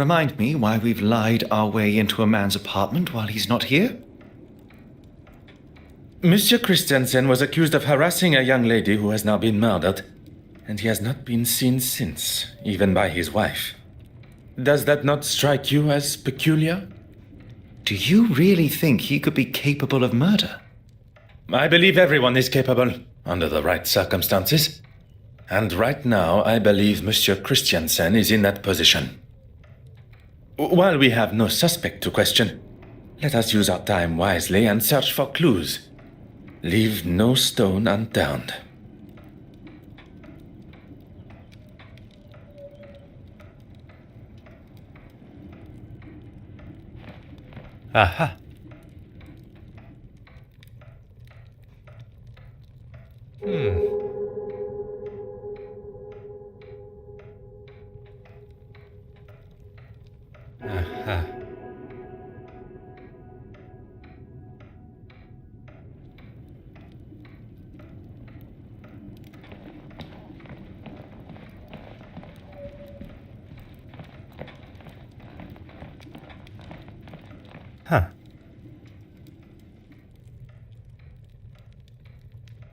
Remind me why we've lied our way into a man's apartment while he's not here? Monsieur Christiansen was accused of harassing a young lady who has now been murdered, and he has not been seen since, even by his wife. Does that not strike you as peculiar? Do you really think he could be capable of murder? I believe everyone is capable, under the right circumstances. And right now, I believe Monsieur Christiansen is in that position. While we have no suspect to question, let us use our time wisely and search for clues. Leave no stone unturned. Aha. Aha. Huh.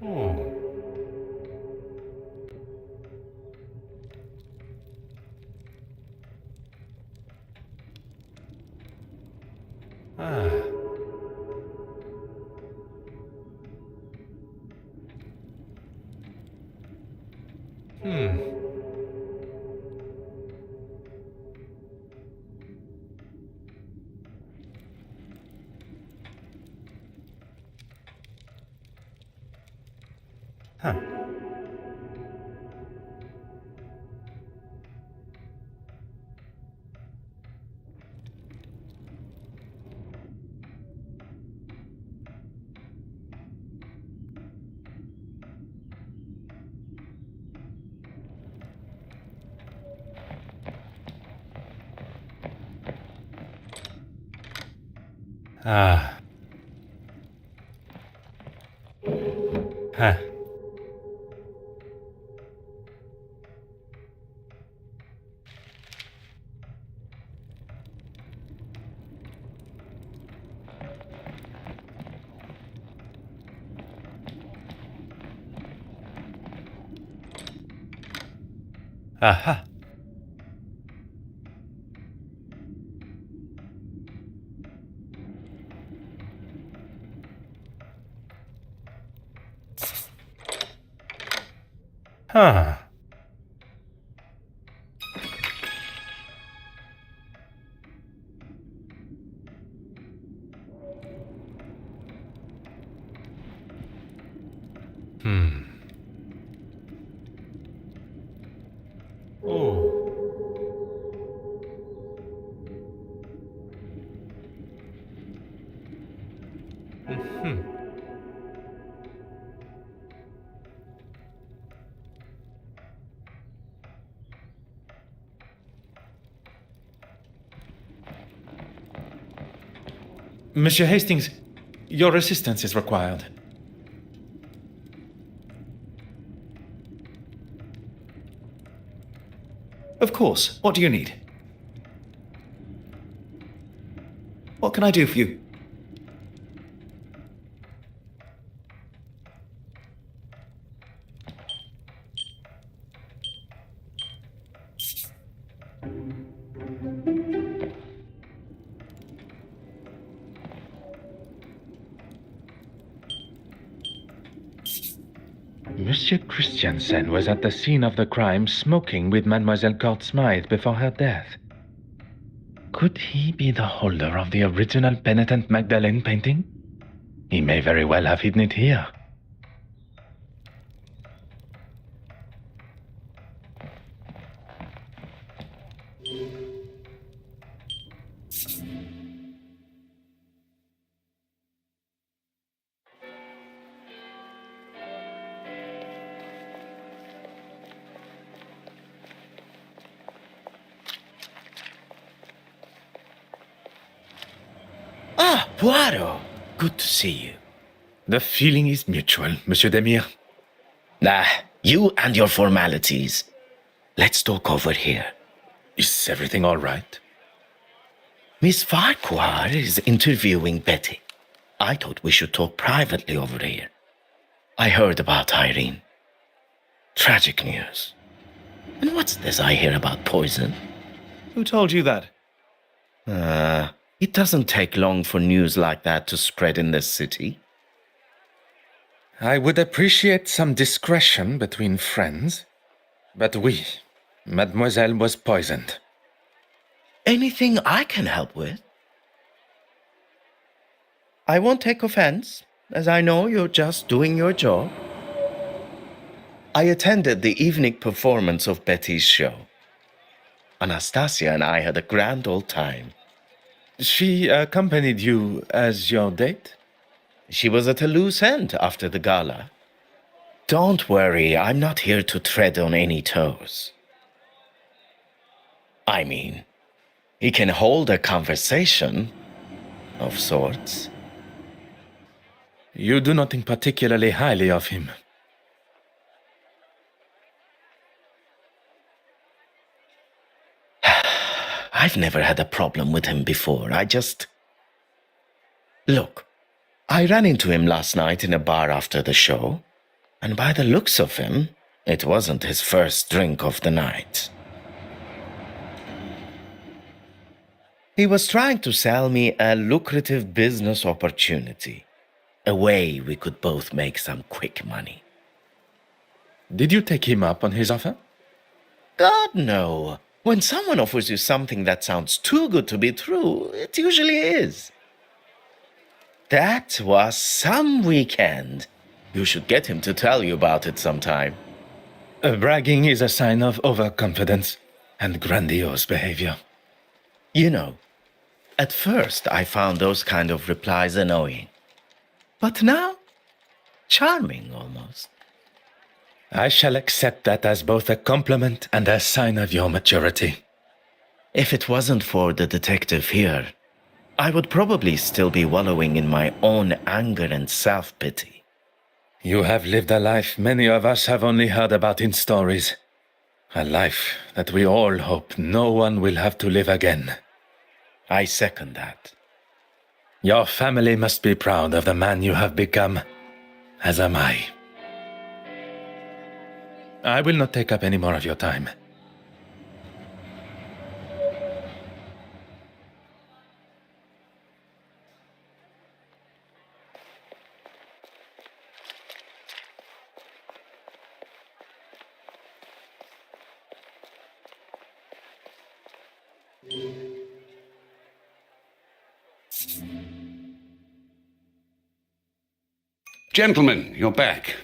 Oh. Ah. Hmm. Huh. Ah. Huh. Aha. Huh. Hmm. Oh. Hmm. Monsieur Hastings, your assistance is required. Of course. What do you need? What can I do for you? Monsieur Christiansen was at the scene of the crime smoking with Mademoiselle Court Smythe before her death. Could he be the holder of the original Penitent Magdalene painting? He may very well have hidden it here. Ah, Poirot! Good to see you. The feeling is mutual, Monsieur Demire. You and your formalities. Let's talk over here. Is everything all right? Miss Farquhar is interviewing Betty. I thought we should talk privately over here. I heard about Irene. Tragic news. And what's this I hear about poison? Who told you that? It doesn't take long for news like that to spread in this city. I would appreciate some discretion between friends. But oui, Mademoiselle was poisoned. Anything I can help with? I won't take offense, as I know you're just doing your job. I attended the evening performance of Betty's show. Anastasia and I had a grand old time. She accompanied you as your date? She was at a loose end after the gala. Don't worry, I'm not here to tread on any toes. I mean, he can hold a conversation of sorts. You do not think particularly highly of him. I've never had a problem with him before. Look, I ran into him last night in a bar after the show, and by the looks of him, it wasn't his first drink of the night. He was trying to sell me a lucrative business opportunity, a way we could both make some quick money. Did you take him up on his offer? God, no. When someone offers you something that sounds too good to be true, it usually is. That was some weekend. You should get him to tell you about it sometime. Bragging is a sign of overconfidence and grandiose behavior. You know, at first I found those kind of replies annoying. But now, charming almost. I shall accept that as both a compliment and a sign of your maturity. If it wasn't for the detective here, I would probably still be wallowing in my own anger and self-pity. You have lived a life many of us have only heard about in stories. A life that we all hope no one will have to live again. I second that. Your family must be proud of the man you have become, as am I. I will not take up any more of your time. Gentlemen, you're back.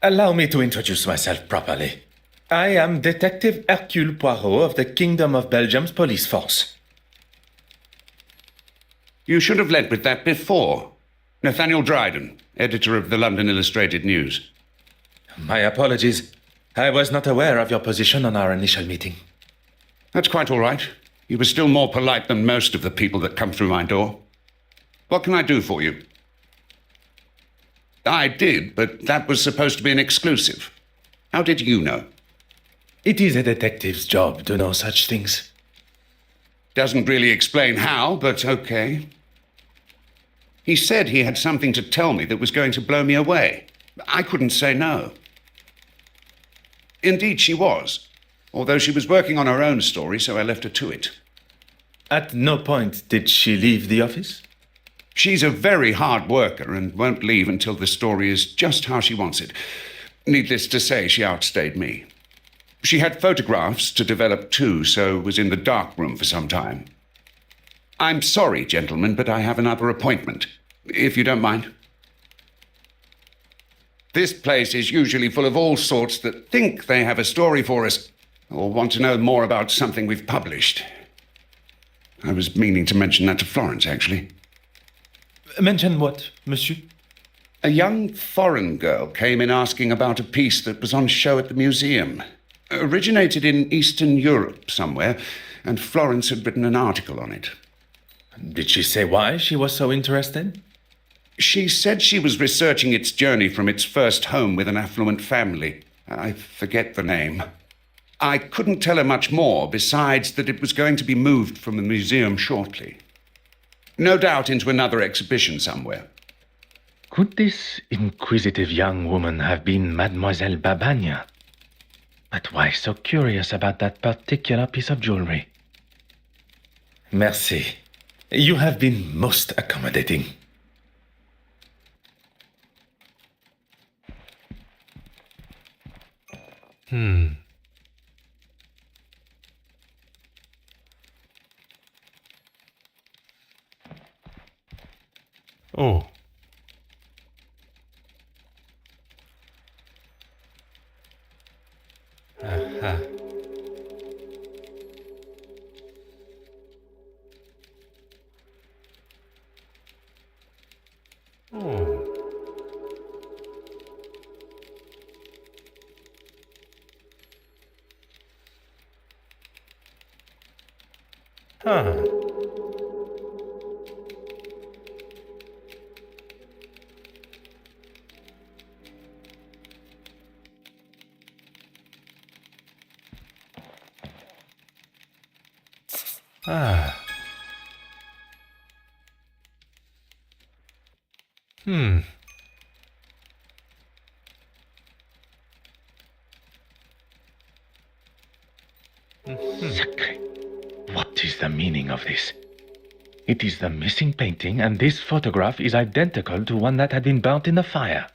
Allow me to introduce myself properly. I am Detective Hercule Poirot of the Kingdom of Belgium's police force. You should have led with that before. Nathaniel Dryden, editor of the London Illustrated News. My apologies. I was not aware of your position on our initial meeting. That's quite all right. You were still more polite than most of the people that come through my door. What can I do for you? I did, but that was supposed to be an exclusive. How did you know? It is a detective's job to know such things. Doesn't really explain how, but okay. He said he had something to tell me that was going to blow me away. I couldn't say no. Indeed, she was. Although she was working on her own story, so I left her to it. At no point did she leave the office? She's a very hard worker and won't leave until the story is just how she wants it. Needless to say, she outstayed me. She had photographs to develop too, so was in the dark room for some time. I'm sorry, gentlemen, but I have another appointment, if you don't mind. This place is usually full of all sorts that think they have a story for us or want to know more about something we've published. I was meaning to mention that to Florence, actually. Mention what, monsieur? A young foreign girl came in asking about a piece that was on show at the museum. Originated in Eastern Europe somewhere, and Florence had written an article on it. Did she say why she was so interested? She said she was researching its journey from its first home with an affluent family. I forget the name. I couldn't tell her much more, besides that it was going to be moved from the museum shortly. No doubt into another exhibition somewhere. Could this inquisitive young woman have been Mademoiselle Babagna? But why so curious about that particular piece of jewelry? Merci. You have been most accommodating. Oh. Aha. Oh. Huh. Ah. Hmm. Sacre. What is the meaning of this? It is the missing painting, and this photograph is identical to one that had been burnt in the fire.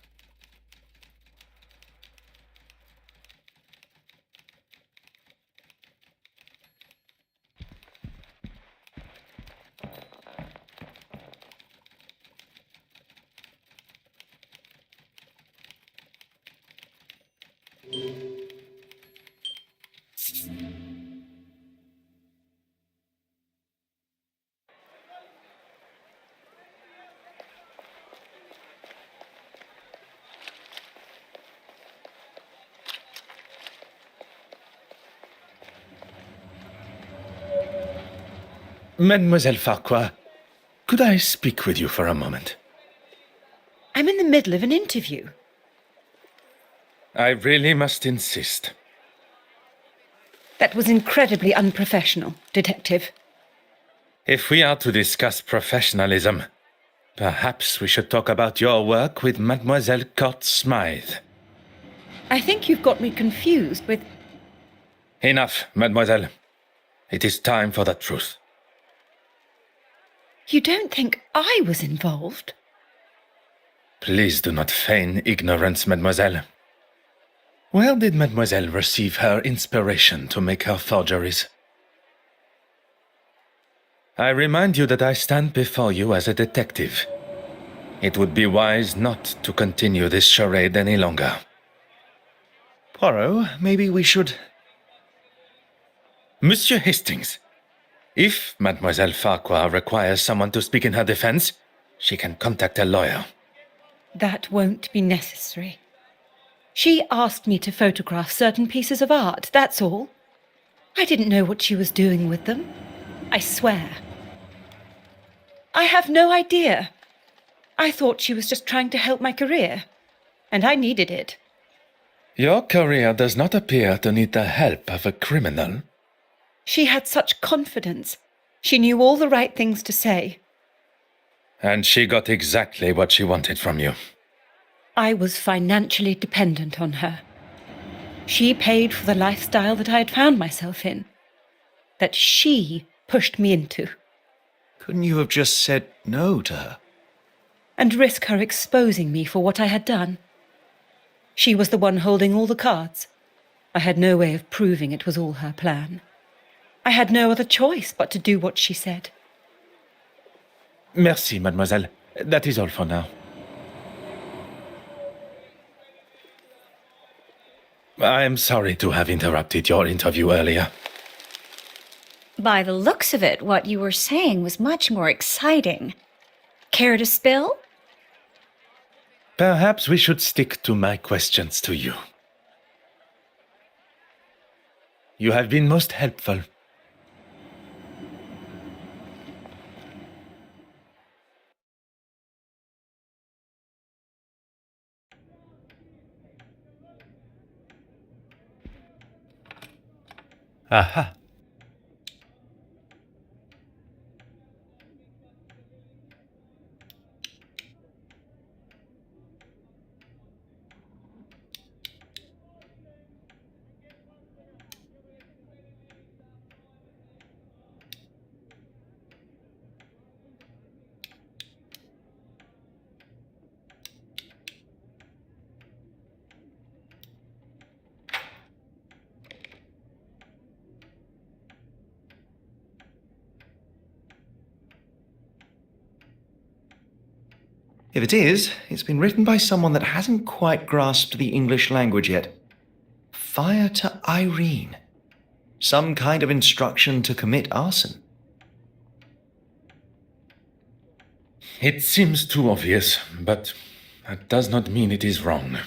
Mademoiselle Farquhar, could I speak with you for a moment? I'm in the middle of an interview. I really must insist. That was incredibly unprofessional, Detective. If we are to discuss professionalism, perhaps we should talk about your work with Mademoiselle Court Smythe. I think you've got me confused with... Enough, mademoiselle. It is time for the truth. You don't think I was involved? Please do not feign ignorance, mademoiselle. Where did mademoiselle receive her inspiration to make her forgeries? I remind you that I stand before you as a detective. It would be wise not to continue this charade any longer. Poirot, maybe we should... Monsieur Hastings, if Mademoiselle Farquhar requires someone to speak in her defense, she can contact a lawyer. That won't be necessary. She asked me to photograph certain pieces of art, that's all. I didn't know what she was doing with them. I swear. I have no idea. I thought she was just trying to help my career, and I needed it. Your career does not appear to need the help of a criminal. She had such confidence. She knew all the right things to say. And she got exactly what she wanted from you. I was financially dependent on her. She paid for the lifestyle that I had found myself in, that she pushed me into. Couldn't you have just said no to her? And risk her exposing me for what I had done. She was the one holding all the cards. I had no way of proving it was all her plan. I had no other choice but to do what she said. Merci, mademoiselle. That is all for now. I am sorry to have interrupted your interview earlier. By the looks of it, what you were saying was much more exciting. Care to spill? Perhaps we should stick to my questions to you. You have been most helpful. Aha. If it is, it's been written by someone that hasn't quite grasped the English language yet. Fire to Irene. Some kind of instruction to commit arson. It seems too obvious, but that does not mean it is wrong.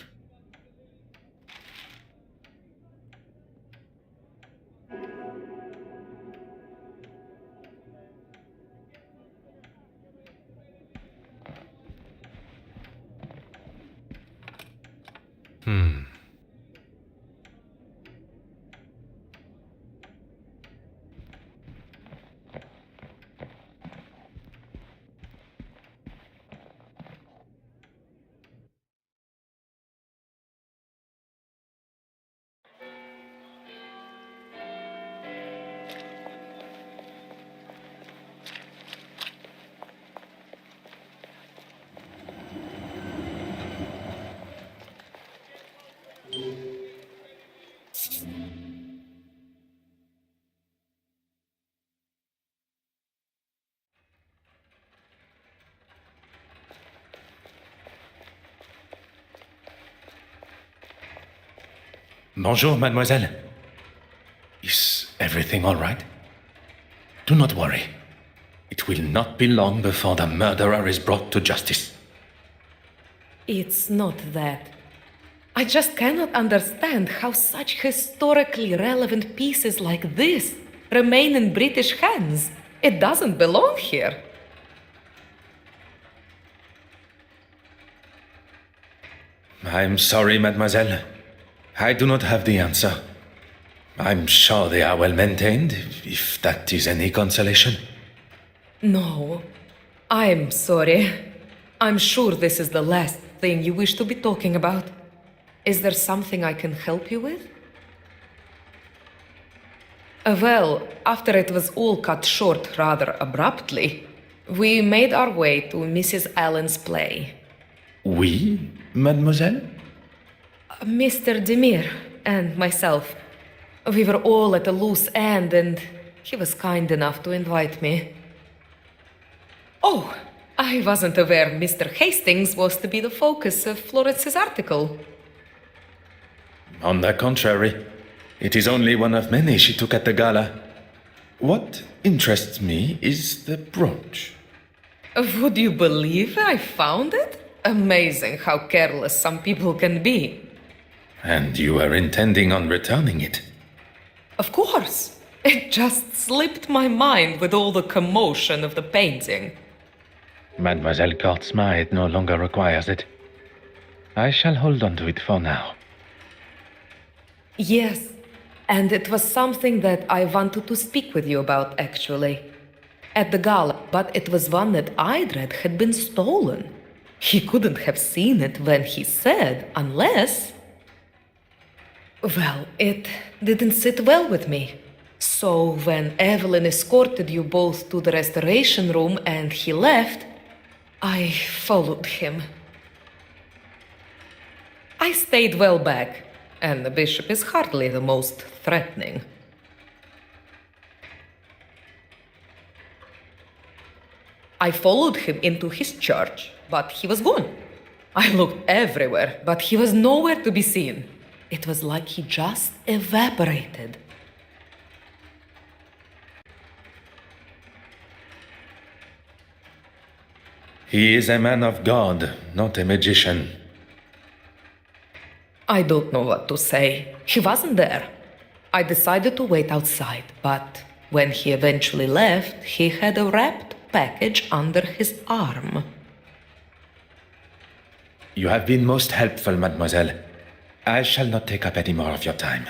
Bonjour, mademoiselle. Is everything all right? Do not worry. It will not be long before the murderer is brought to justice. It's not that. I just cannot understand how such historically relevant pieces like this remain in British hands. It doesn't belong here. I'm sorry, mademoiselle. I do not have the answer. I'm sure they are well maintained, if that is any consolation. No, I'm sorry. I'm sure this is the last thing you wish to be talking about. Is there something I can help you with? Well, after it was all cut short rather abruptly, we made our way to Mrs. Allen's play. Oui, mademoiselle? Mr. Demir and myself. We were all at a loose end, and he was kind enough to invite me. Oh, I wasn't aware Mr. Hastings was to be the focus of Florence's article. On the contrary, it is only one of many she took at the gala. What interests me is the brooch. Would you believe I found it? Amazing how careless some people can be. And you were intending on returning it? Of course. It just slipped my mind with all the commotion of the painting. Mademoiselle Kortsma, no longer requires it. I shall hold on to it for now. Yes, and it was something that I wanted to speak with you about, actually. At the gala, but it was one that I'd read had been stolen. He couldn't have seen it when he said, unless... Well, it didn't sit well with me. So when Evelyn escorted you both to the restoration room and he left, I followed him. I stayed well back, and the bishop is hardly the most threatening. I followed him into his church, but he was gone. I looked everywhere, but he was nowhere to be seen. It was like he just evaporated. He is a man of God, not a magician. I don't know what to say. He wasn't there. I decided to wait outside, but when he eventually left, he had a wrapped package under his arm. You have been most helpful, mademoiselle. I shall not take up any more of your time.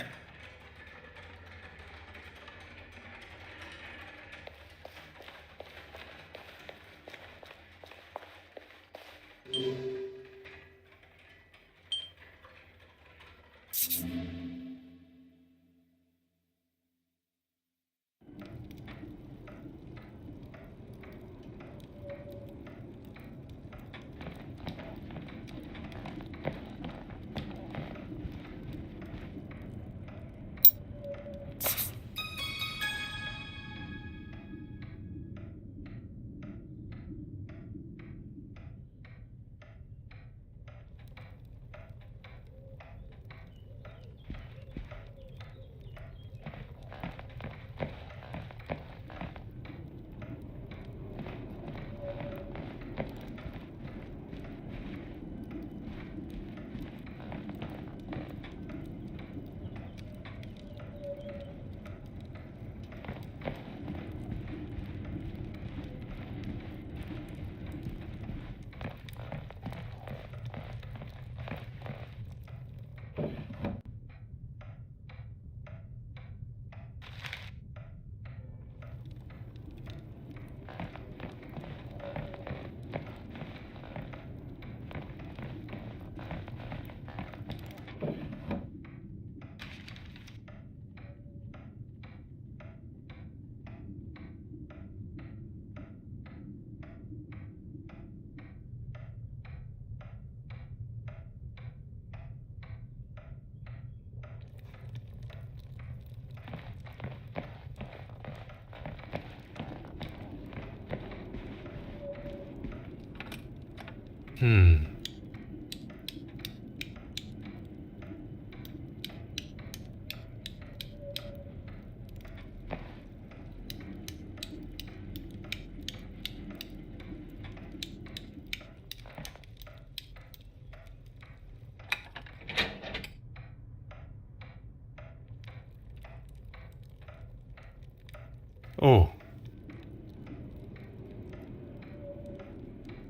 Oh.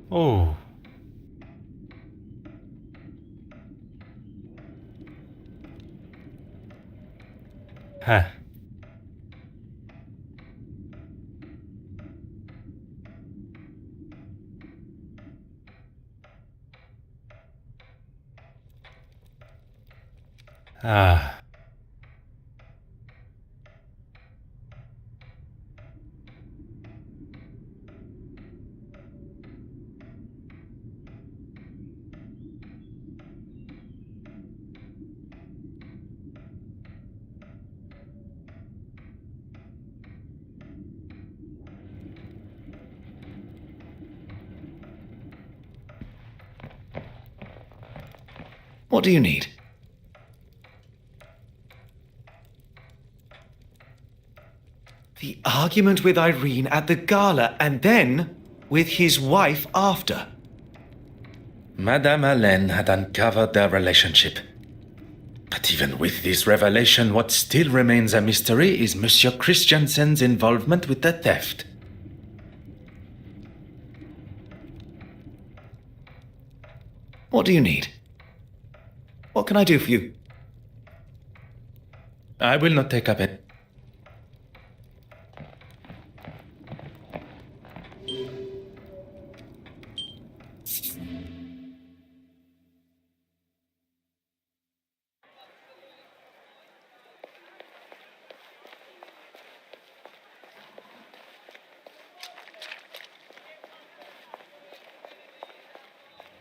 Oh. Huh. Ah. What do you need? The argument with Irene at the gala, and then with his wife after. Madame Allen had uncovered their relationship. But even with this revelation, what still remains a mystery is Monsieur Christiansen's involvement with the theft. What do you need? What can I do for you? I will not take up it.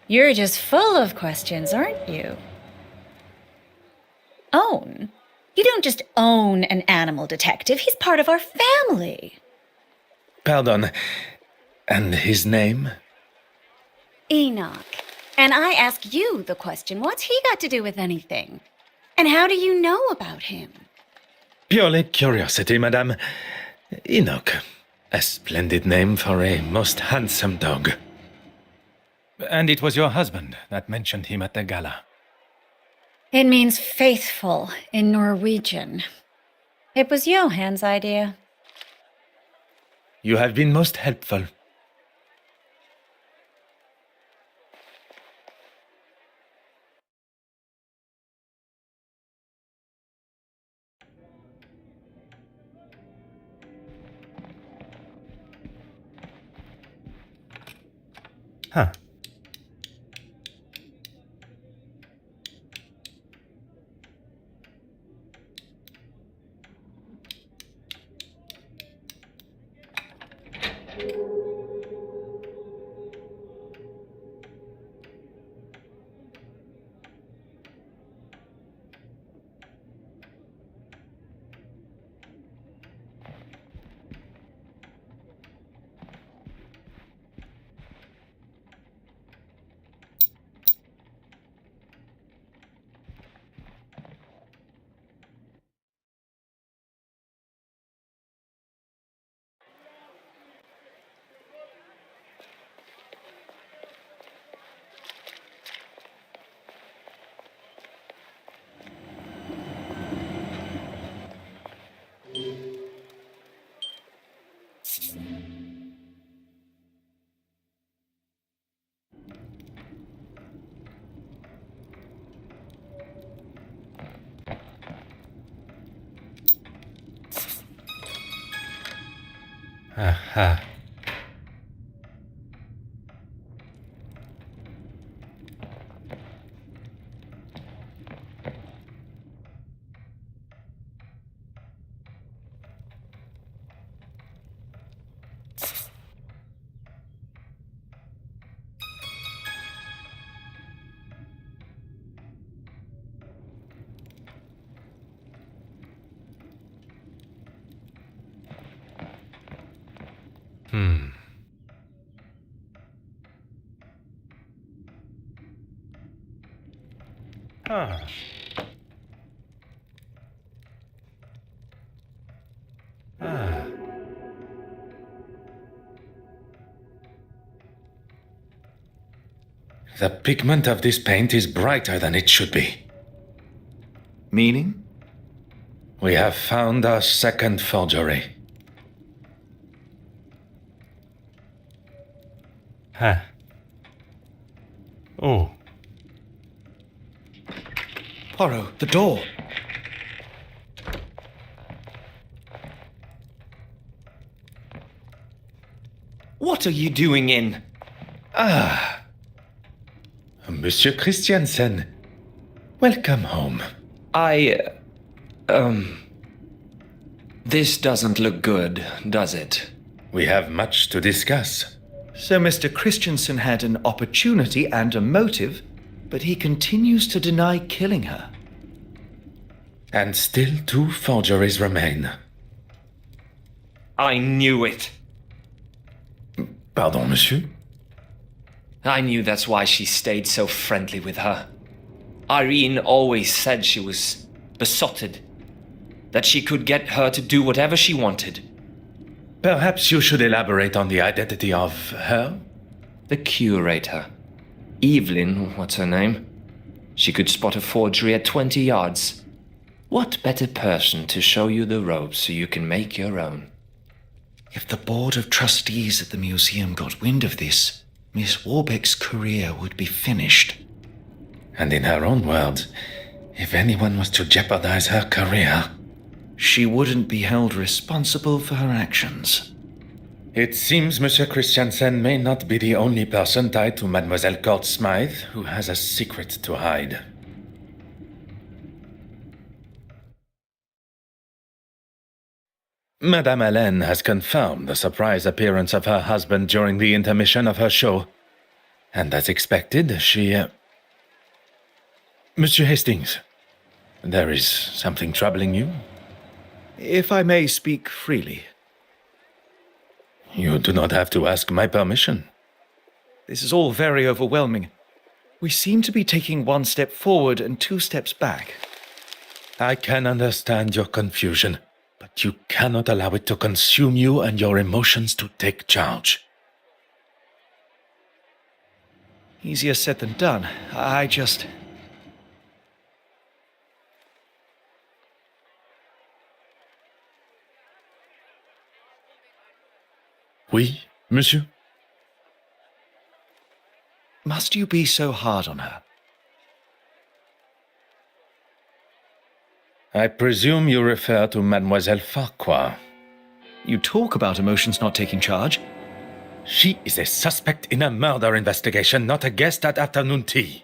You're just full of questions, aren't you? Own? You don't just own an animal detective. He's part of our family. Pardon. And his name? Enoch. And I ask you the question, what's he got to do with anything? And how do you know about him? Purely curiosity, madame. Enoch. A splendid name for a most handsome dog. And it was your husband that mentioned him at the gala. It means faithful in Norwegian. It was Johann's idea. You have been most helpful. Huh. Aha. Ah. Ah. The pigment of this paint is brighter than it should be. Meaning? We have found our second forgery. Huh. Oh. Poirot, the door. What are you doing in? Monsieur Christiansen, welcome home. This doesn't look good, does it? We have much to discuss. So Mr. Christiansen had an opportunity and a motive, but he continues to deny killing her. And still 2 forgeries remain. I knew it. Pardon, monsieur? I knew that's why she stayed so friendly with her. Irene always said she was besotted, that she could get her to do whatever she wanted. Perhaps you should elaborate on the identity of her? The curator. Evelyn, what's her name? She could spot a forgery at 20 yards. What better person to show you the ropes so you can make your own? If the board of trustees at the museum got wind of this, Miss Warbeck's career would be finished. And in her own words, if anyone was to jeopardize her career, She wouldn't be held responsible for her actions. it seems Monsieur Christiansen may not be the only person tied to Mademoiselle Court Smythe who has a secret to hide. Madame Hélène has confirmed the surprise appearance of her husband during the intermission of her show. And as expected, Monsieur Hastings, there is something troubling you? If I may speak freely, You do not have to ask my permission. this is all very overwhelming. We seem to be taking 1 step forward and 2 steps back. I can understand your confusion, but you cannot allow it to consume you and your emotions to take charge. Easier said than done. I just... Oui, monsieur? Must you be so hard on her? I presume you refer to Mademoiselle Farquhar. You talk about emotions not taking charge. She is a suspect in a murder investigation, not a guest at afternoon tea.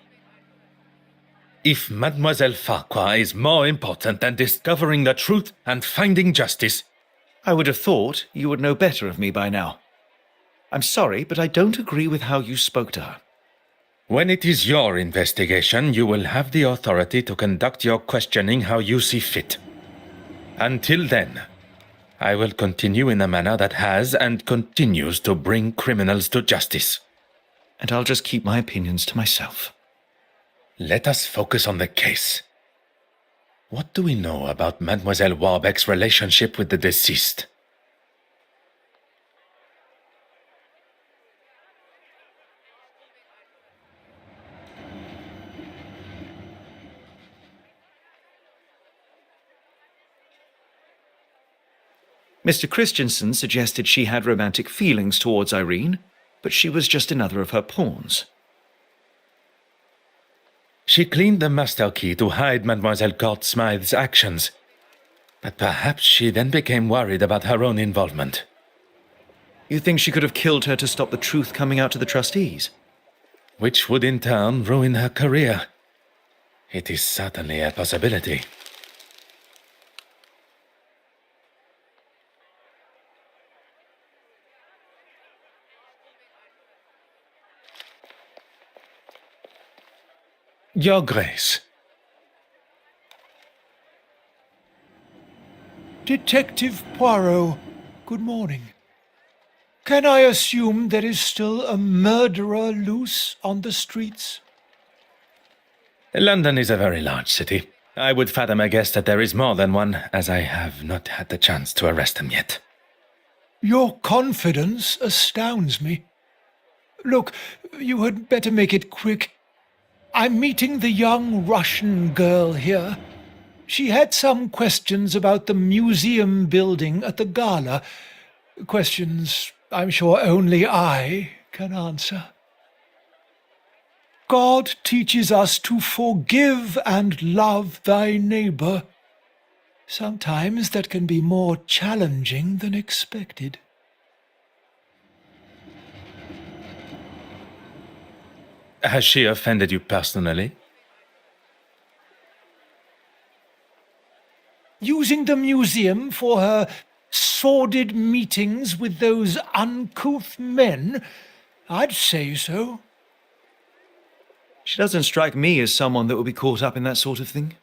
If Mademoiselle Farquhar is more important than discovering the truth and finding justice, I would have thought you would know better of me by now. I'm sorry, but I don't agree with how you spoke to her. when it is your investigation, you will have the authority to conduct your questioning how you see fit. Until then, I will continue in a manner that has and continues to bring criminals to justice. And I'll just keep my opinions to myself. Let us focus on the case. What do we know about Mademoiselle Warbeck's relationship with the deceased? Mr. Christiansen suggested she had romantic feelings towards Irene, but she was just another of her pawns. She cleaned the master key to hide Mademoiselle Court Smythe's actions, but perhaps she then became worried about her own involvement. You think she could have killed her to stop the truth coming out to the trustees? Which would in turn ruin her career. It is certainly a possibility. Your Grace. Detective Poirot, good morning. Can I assume there is still a murderer loose on the streets? London is a very large city. I would fathom a guess that there is more than one, as I have not had the chance to arrest him yet. Your confidence astounds me. Look, you had better make it quick. I'm meeting the young Russian girl here. She had some questions about the museum building at the gala. Questions I'm sure only I can answer. God teaches us to forgive and love thy neighbor. Sometimes that can be more challenging than expected. Has she offended you personally? Using the museum for her sordid meetings with those uncouth men? I'd say so. She doesn't strike me as someone that would be caught up in that sort of thing.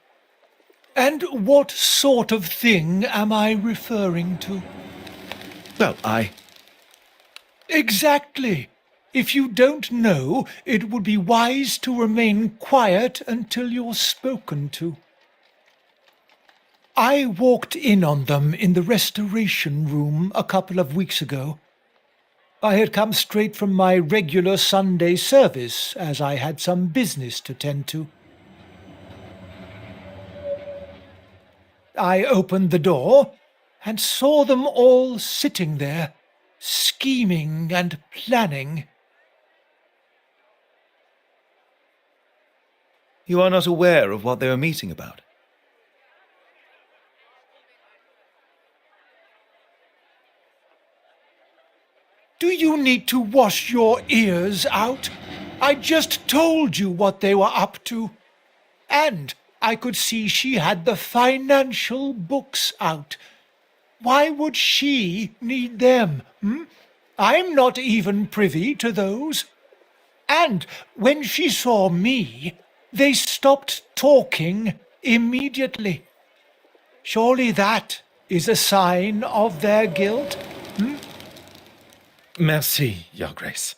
And what sort of thing am I referring to? Well, Exactly. If you don't know, it would be wise to remain quiet until you're spoken to. I walked in on them in the restoration room a couple of weeks ago. I had come straight from my regular Sunday service, as I had some business to tend to. I opened the door and saw them all sitting there, scheming and planning. You are not aware of what they were meeting about? Do you need to wash your ears out? I just told you what they were up to. And I could see she had the financial books out. Why would she need them? I'm not even privy to those. And when she saw me, they stopped talking immediately. Surely that is a sign of their guilt? Merci, Your Grace.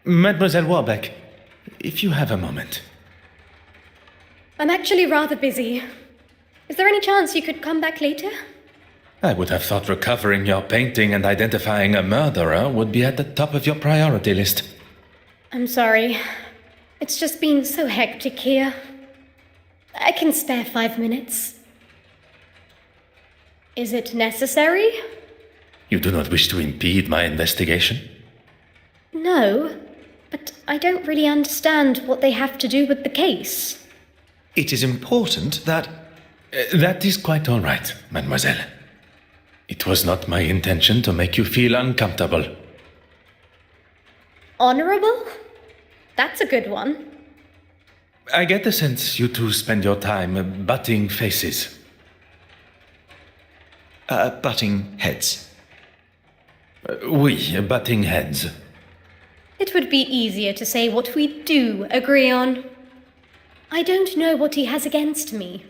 Mademoiselle Warbeck, if you have a moment. I'm actually rather busy. Is there any chance you could come back later? I would have thought recovering your painting and identifying a murderer would be at the top of your priority list. I'm sorry. It's just been so hectic here. I can spare 5 minutes. Is it necessary? You do not wish to impede my investigation? No, but I don't really understand what they have to do with the case. It is important that... That is quite all right, mademoiselle. It was not my intention to make you feel uncomfortable. Honorable? That's a good one. I get the sense you two spend your time butting faces. Butting heads. Oui, butting heads. It would be easier to say what we do agree on. I don't know what he has against me.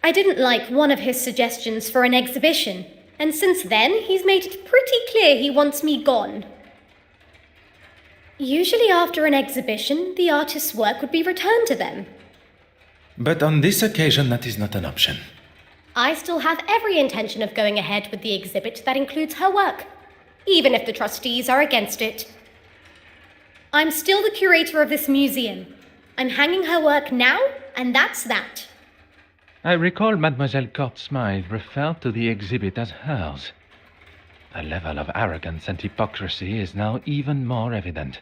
I didn't like one of his suggestions for an exhibition, and since then he's made it pretty clear he wants me gone. Usually after an exhibition, the artist's work would be returned to them. But on this occasion, that is not an option. I still have every intention of going ahead with the exhibit that includes her work, even if the trustees are against it. I'm still the curator of this museum. I'm hanging her work now, and that's that. I recall Mademoiselle Court-Smythe referred to the exhibit as hers. The level of arrogance and hypocrisy is now even more evident.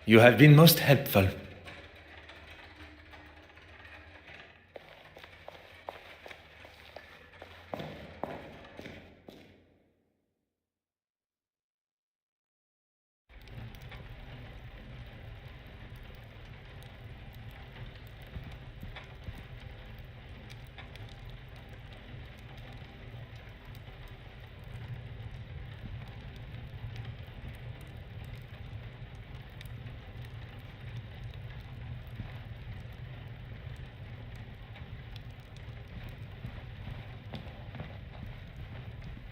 You have been most helpful.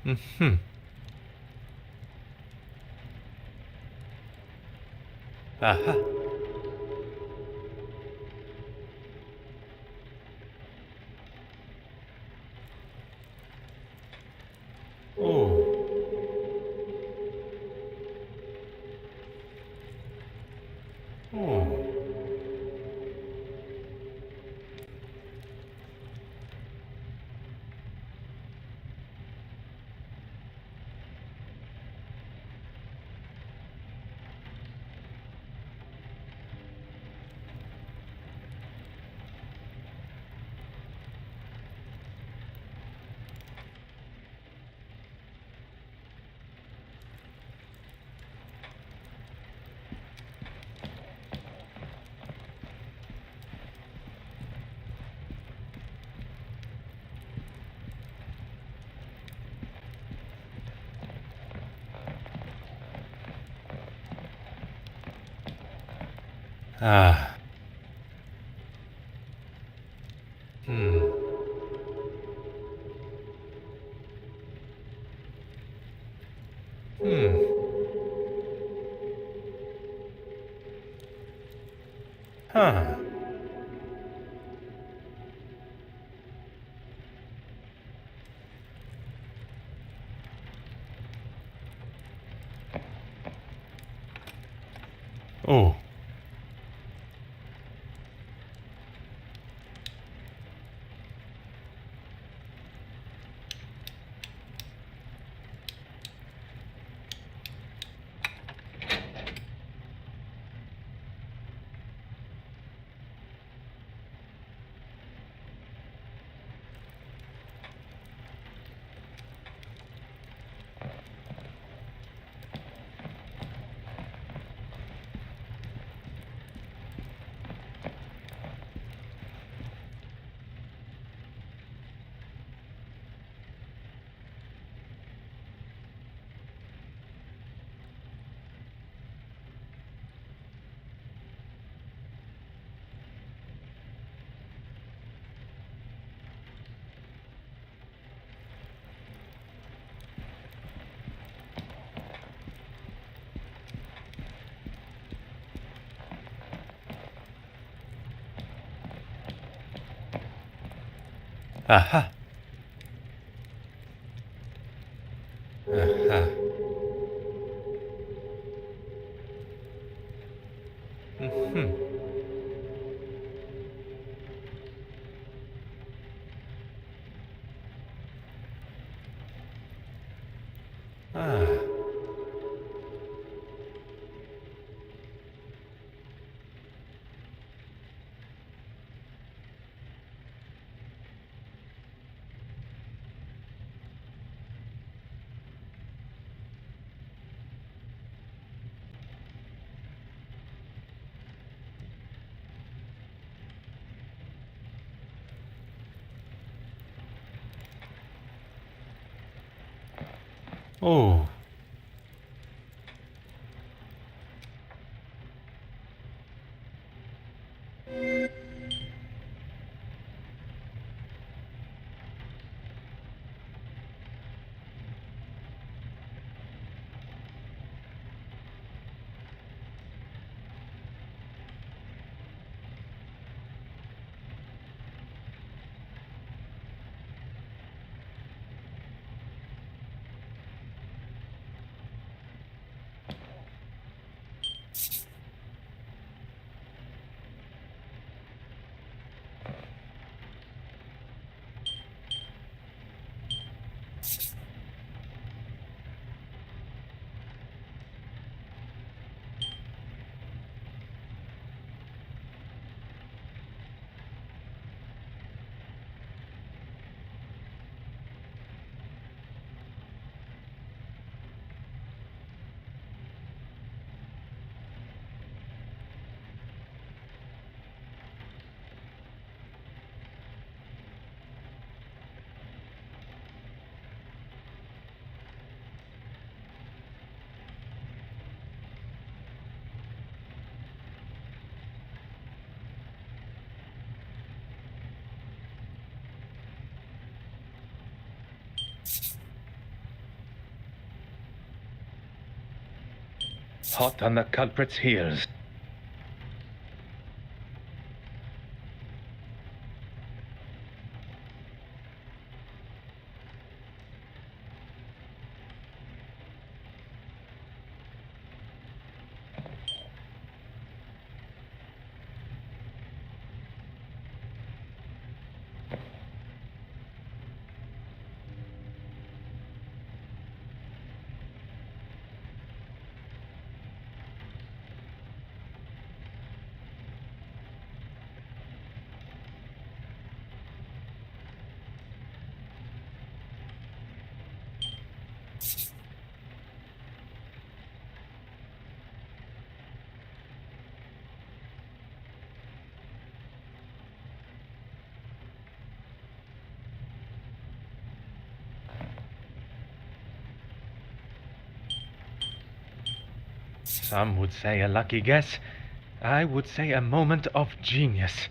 Aha. Ah. Huh. Oh. Aha. Aha. Ah. Oh. Hot on the culprit's heels. Some would say a lucky guess. I would say a moment of genius.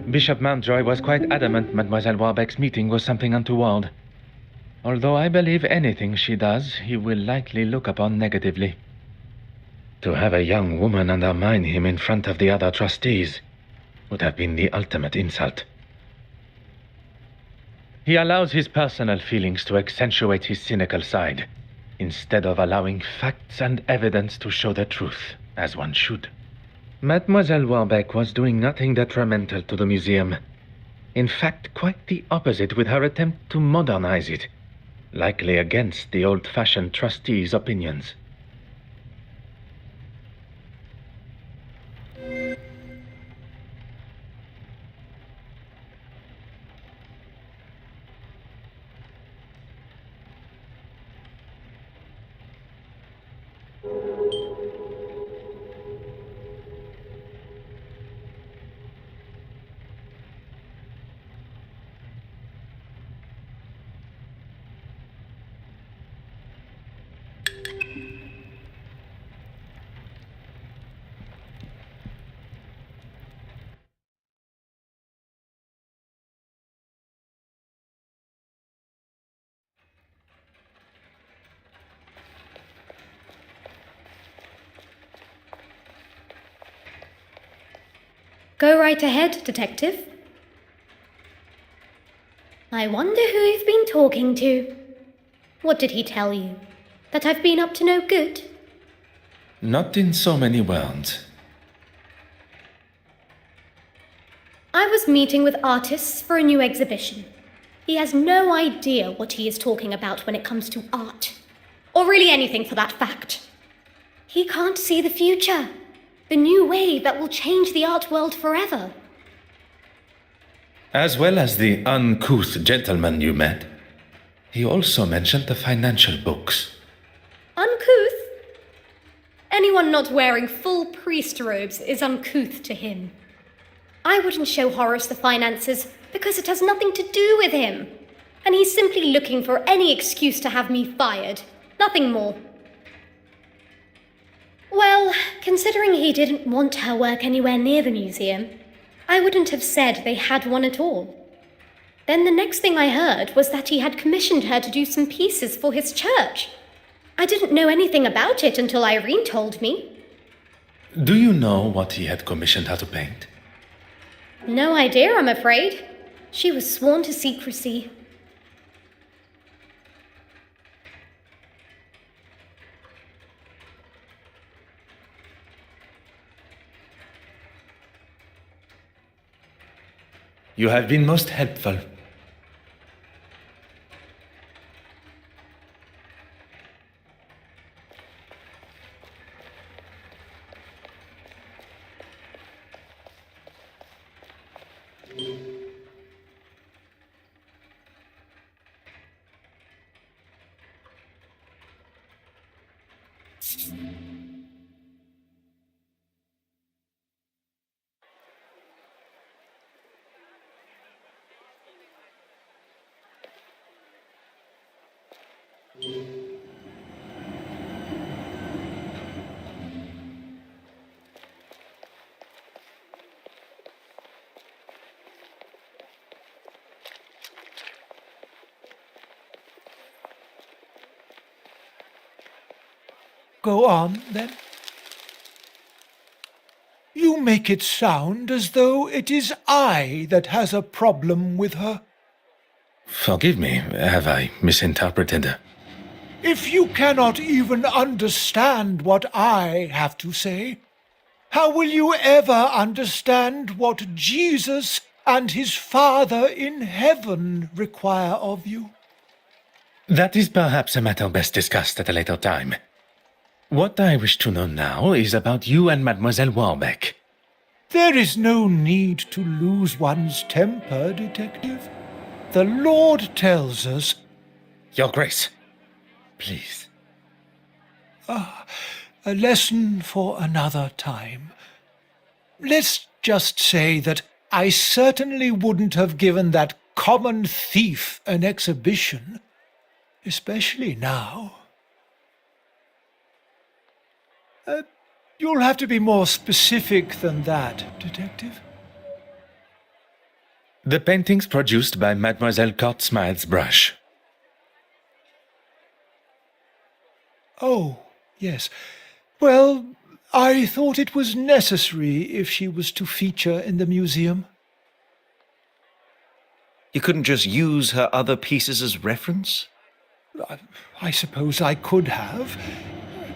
Bishop Mountjoy was quite adamant Mademoiselle Warbeck's meeting was something untoward. Although I believe anything she does, he will likely look upon negatively. To have a young woman undermine him in front of the other trustees would have been the ultimate insult. He allows his personal feelings to accentuate his cynical side, instead of allowing facts and evidence to show the truth, as one should. Mademoiselle Warbeck was doing nothing detrimental to the museum. In fact, quite the opposite with her attempt to modernize it, likely against the old-fashioned trustees' opinions. Go right ahead, Detective. I wonder who you've been talking to. What did he tell you? That I've been up to no good? Not in so many words. I was meeting with artists for a new exhibition. He has no idea what he is talking about when it comes to art. Or really anything for that fact. He can't see the future. The new wave that will change the art world forever. As well as the uncouth gentleman you met, he also mentioned the financial books. Uncouth? Anyone not wearing full priest robes is uncouth to him. I wouldn't show Horace the finances because it has nothing to do with him. And he's simply looking for any excuse to have me fired. Nothing more. Well, considering he didn't want her work anywhere near the museum, I wouldn't have said they had one at all. Then the next thing I heard was that he had commissioned her to do some pieces for his church. I didn't know anything about it until Irene told me. Do you know what he had commissioned her to paint? No idea, I'm afraid. She was sworn to secrecy. You have been most helpful. Go on, then. You make it sound as though it is I that has a problem with her. Forgive me, have I misinterpreted? If you cannot even understand what I have to say, how will you ever understand what Jesus and his Father in heaven require of you? That is perhaps a matter best discussed at a later time. What I wish to know now is about you and Mademoiselle Warbeck. There is no need to lose one's temper, Detective. The Lord tells us... Your Grace, please. A lesson for another time. Let's just say that I certainly wouldn't have given that common thief an exhibition, especially now. You'll have to be more specific than that, Detective. The paintings produced by Mademoiselle Courtsmile's brush. Oh, yes. Well, I thought it was necessary if she was to feature in the museum. You couldn't just use her other pieces as reference? I suppose I could have,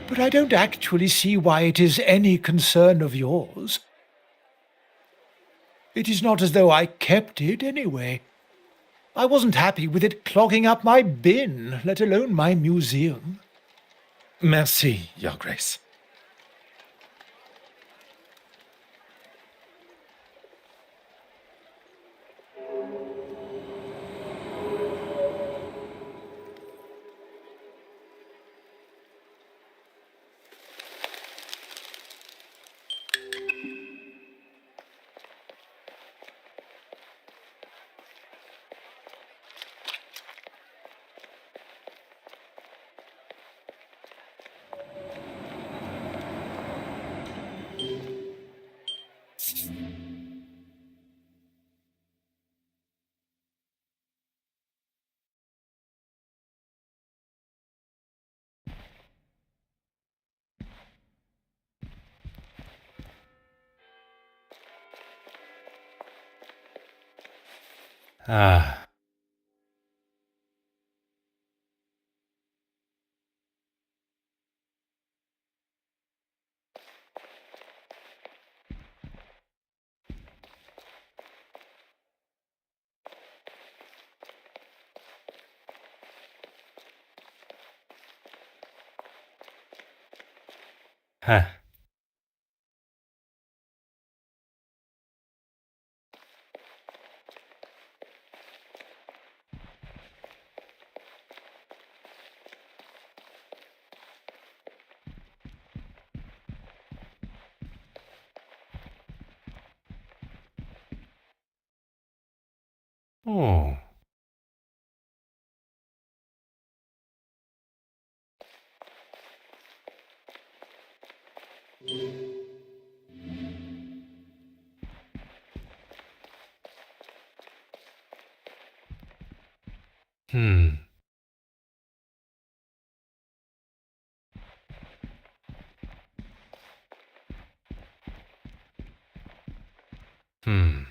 but I don't actually see why it is any concern of yours. It is not as though I kept it anyway. I wasn't happy with it clogging up my bin, let alone my museum. Merci, Your Grace. Ah. Huh. Oh. Hmm. Hmm.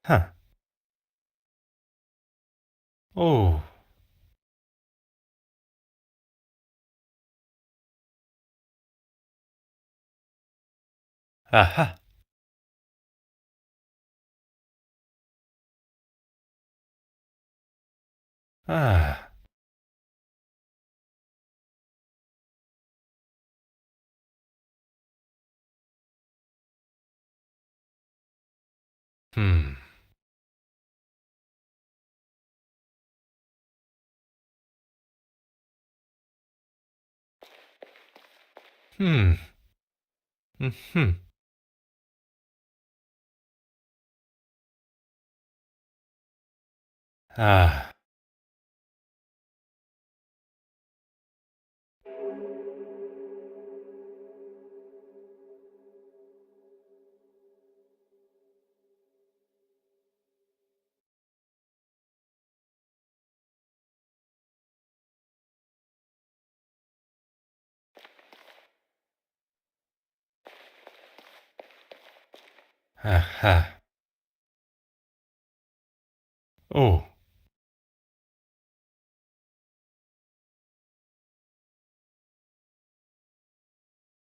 Huh. Oh. Aha. Ah. Hmm. Hmm. Hmm. Ah. Aha. Oh.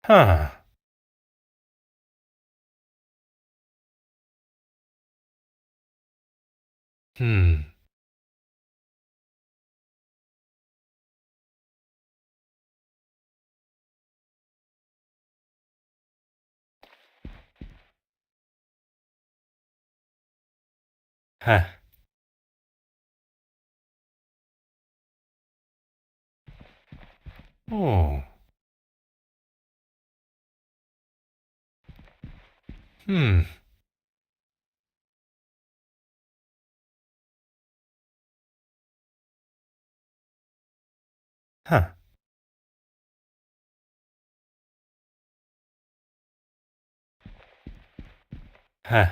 Huh. Hmm. Huh. Oh. Hmm. Huh. Huh.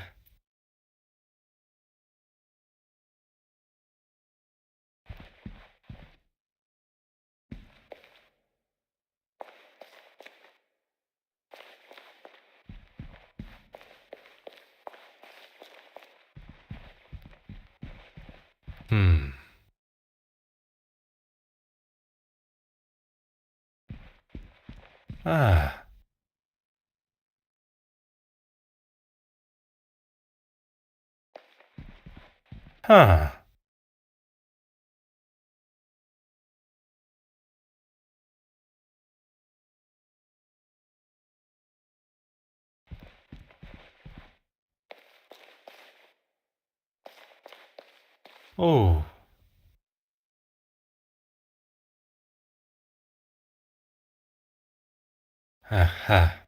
Hmm. Ah. Huh. Oh. Aha.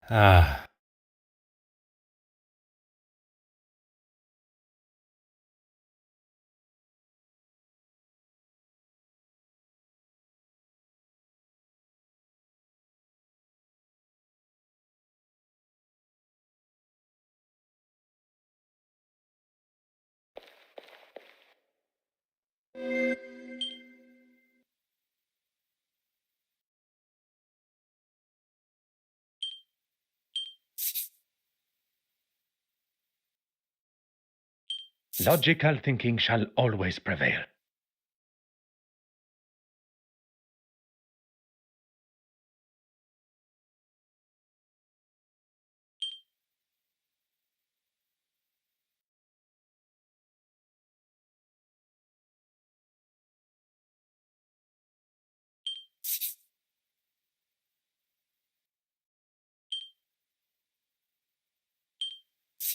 Ah. Logical thinking shall always prevail.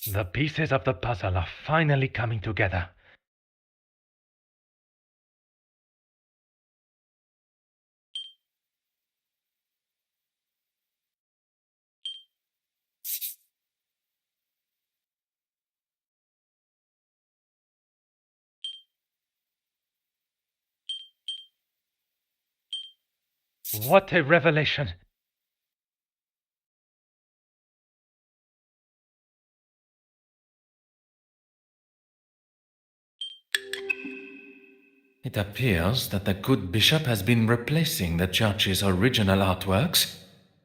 The pieces of the puzzle are finally coming together. What a revelation! It appears that the good bishop has been replacing the church's original artworks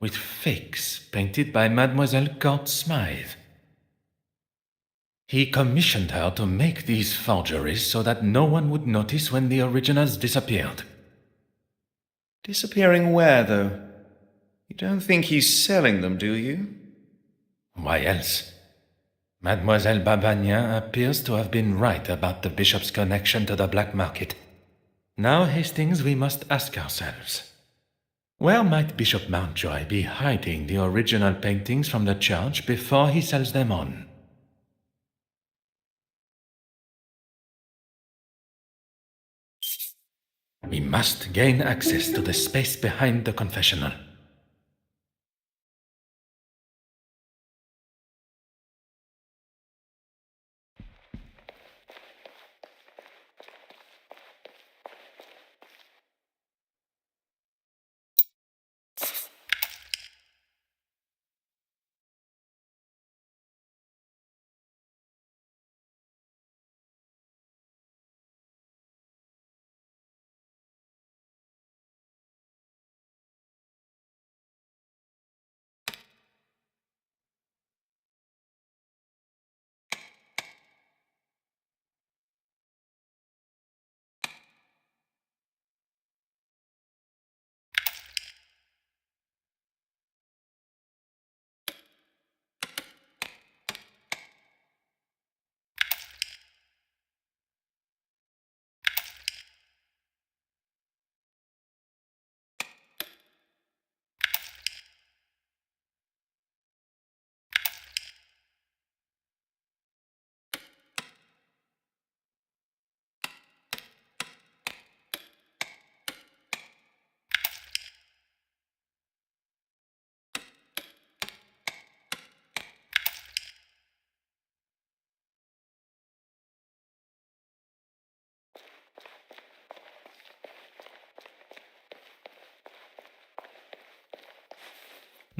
with fakes painted by Mademoiselle Court Smythe. He commissioned her to make these forgeries so that no one would notice when the originals disappeared. Disappearing where, though? You don't think he's selling them, do you? Why else? Mademoiselle Babagnan appears to have been right about the bishop's connection to the black market. Now, Hastings, we must ask ourselves, where might Bishop Mountjoy be hiding the original paintings from the church before he sells them on? We must gain access to the space behind the confessional.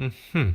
Mm-hmm.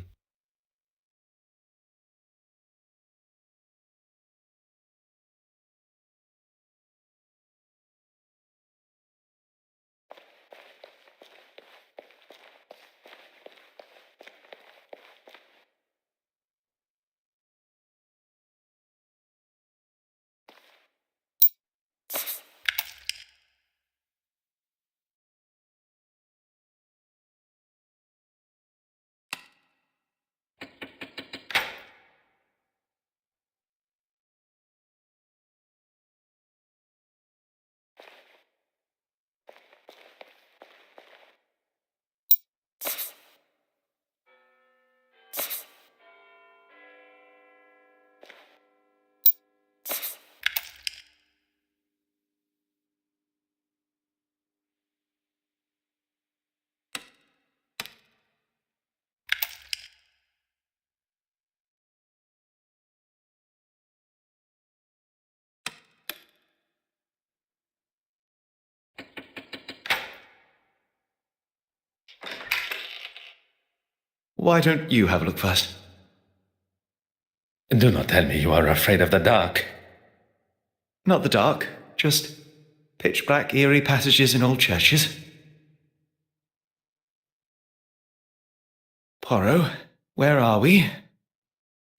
Why don't you have a look first? Do not tell me you are afraid of the dark. Not the dark, just pitch black, eerie passages in old churches. Poirot, where are we?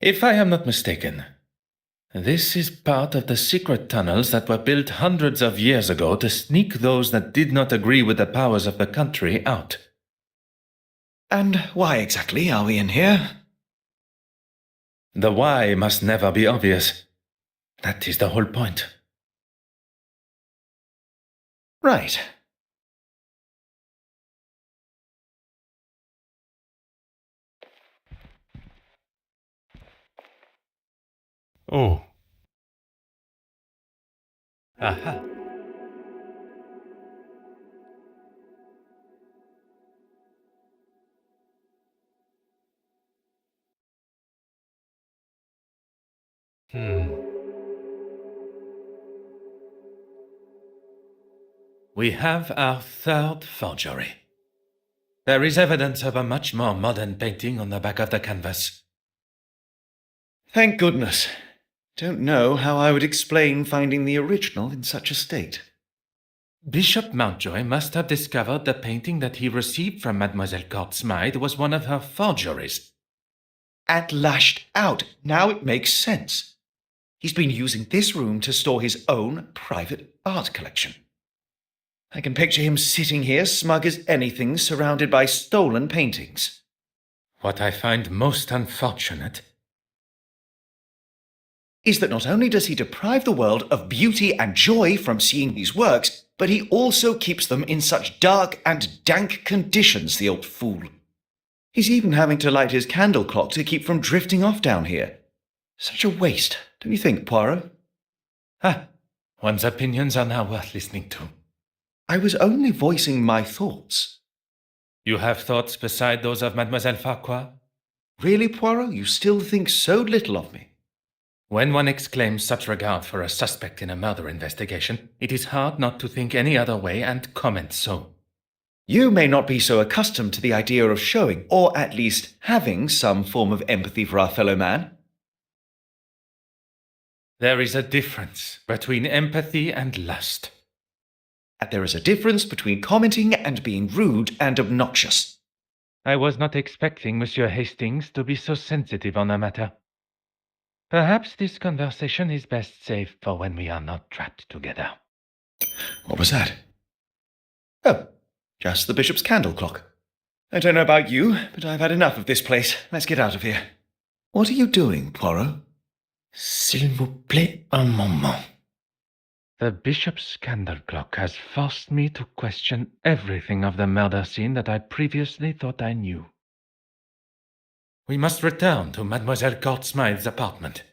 If I am not mistaken, This is part of the secret tunnels that were built hundreds of years ago to sneak those that did not agree with the powers of the country out. And why exactly are we in here? The why must never be obvious. That is the whole point. Right. Oh. Aha. We have our third forgery. There is evidence of a much more modern painting on the back of the canvas. Thank goodness. Don't know how I would explain finding the original in such a state. Bishop Mountjoy must have discovered the painting that he received from Mademoiselle Courtsmythe was one of her forgeries. And lashed out. Now it makes sense. He's been using this room to store his own private art collection. I can picture him sitting here smug as anything, surrounded by stolen paintings. What I find most unfortunate is that not only does he deprive the world of beauty and joy from seeing these works, but he also keeps them in such dark and dank conditions, the old fool. He's even having to light his candle clock to keep from drifting off down here. Such a waste, don't you think, Poirot? One's opinions are now worth listening to. I was only voicing my thoughts. You have thoughts beside those of Mademoiselle Farquhar? Really, Poirot? You still think so little of me? When one exclaims such regard for a suspect in a murder investigation, it is hard not to think any other way and comment so. You may not be so accustomed to the idea of showing, or at least having, some form of empathy for our fellow man. There is a difference between empathy and lust. And there is a difference between commenting and being rude and obnoxious. I was not expecting Monsieur Hastings to be so sensitive on the matter. Perhaps this conversation is best saved for when we are not trapped together. What was that? Oh, just the bishop's candle clock. I don't know about you, but I've had enough of this place. Let's get out of here. What are you doing, Poirot? S'il vous plaît, un moment. The bishop's candle clock has forced me to question everything of the murder scene that I previously thought I knew. We must return to Mademoiselle Courtsmythe's apartment.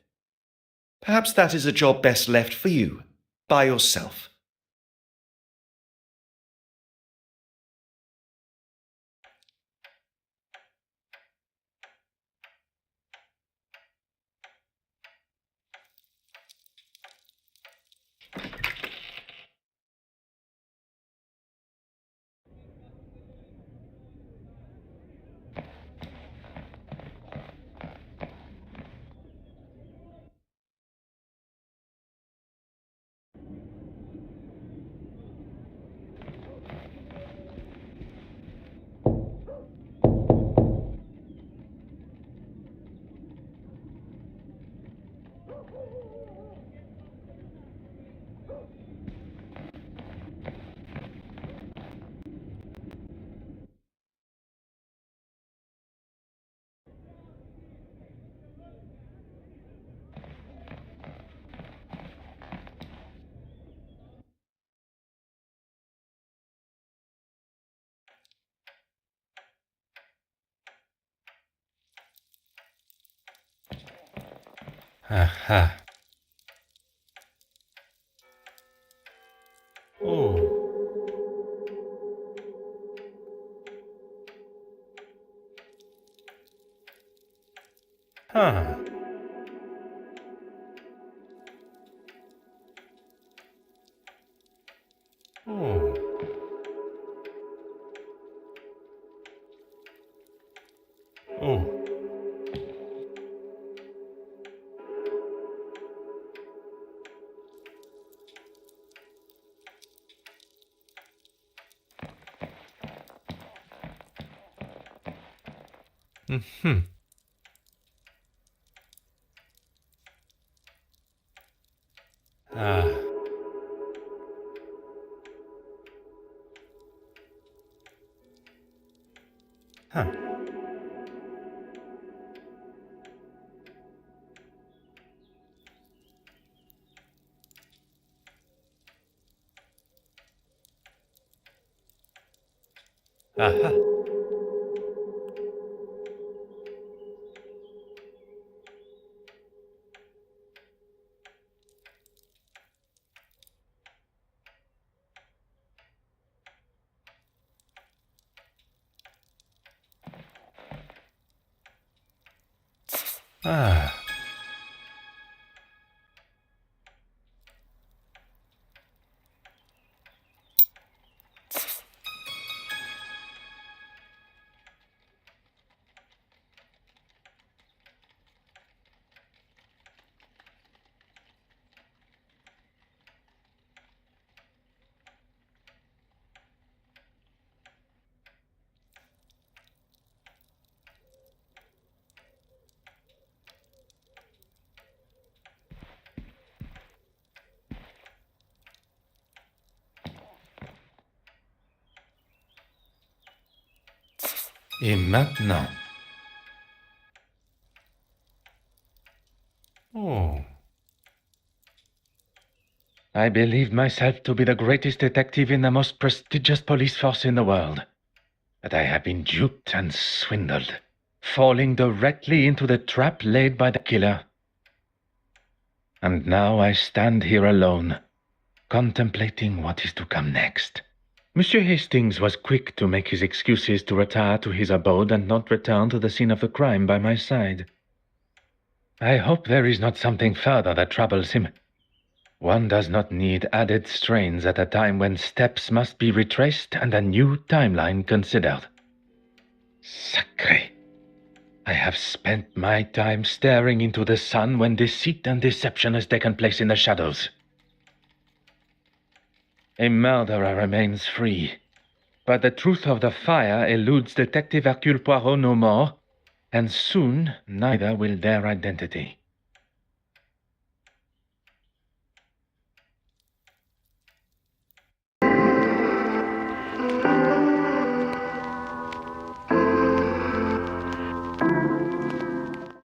Perhaps that is a job best left for you, by yourself. Aha. Oh. Huh. Oh. Oh. Mm-hmm. Ah. Huh. Aha. Ah. Et maintenant? Oh. I believed myself to be the greatest detective in the most prestigious police force in the world. But I have been duped and swindled, falling directly into the trap laid by the killer. And now I stand here alone, contemplating what is to come next. Monsieur Hastings was quick to make his excuses to retire to his abode and not return to the scene of the crime by my side. I hope there is not something further that troubles him. One does not need added strains at a time when steps must be retraced and a new timeline considered. Sacré! I have spent my time staring into the sun when deceit and deception has taken place in the shadows. A murderer remains free, but the truth of the fire eludes Detective Hercule Poirot no more, and soon neither will their identity.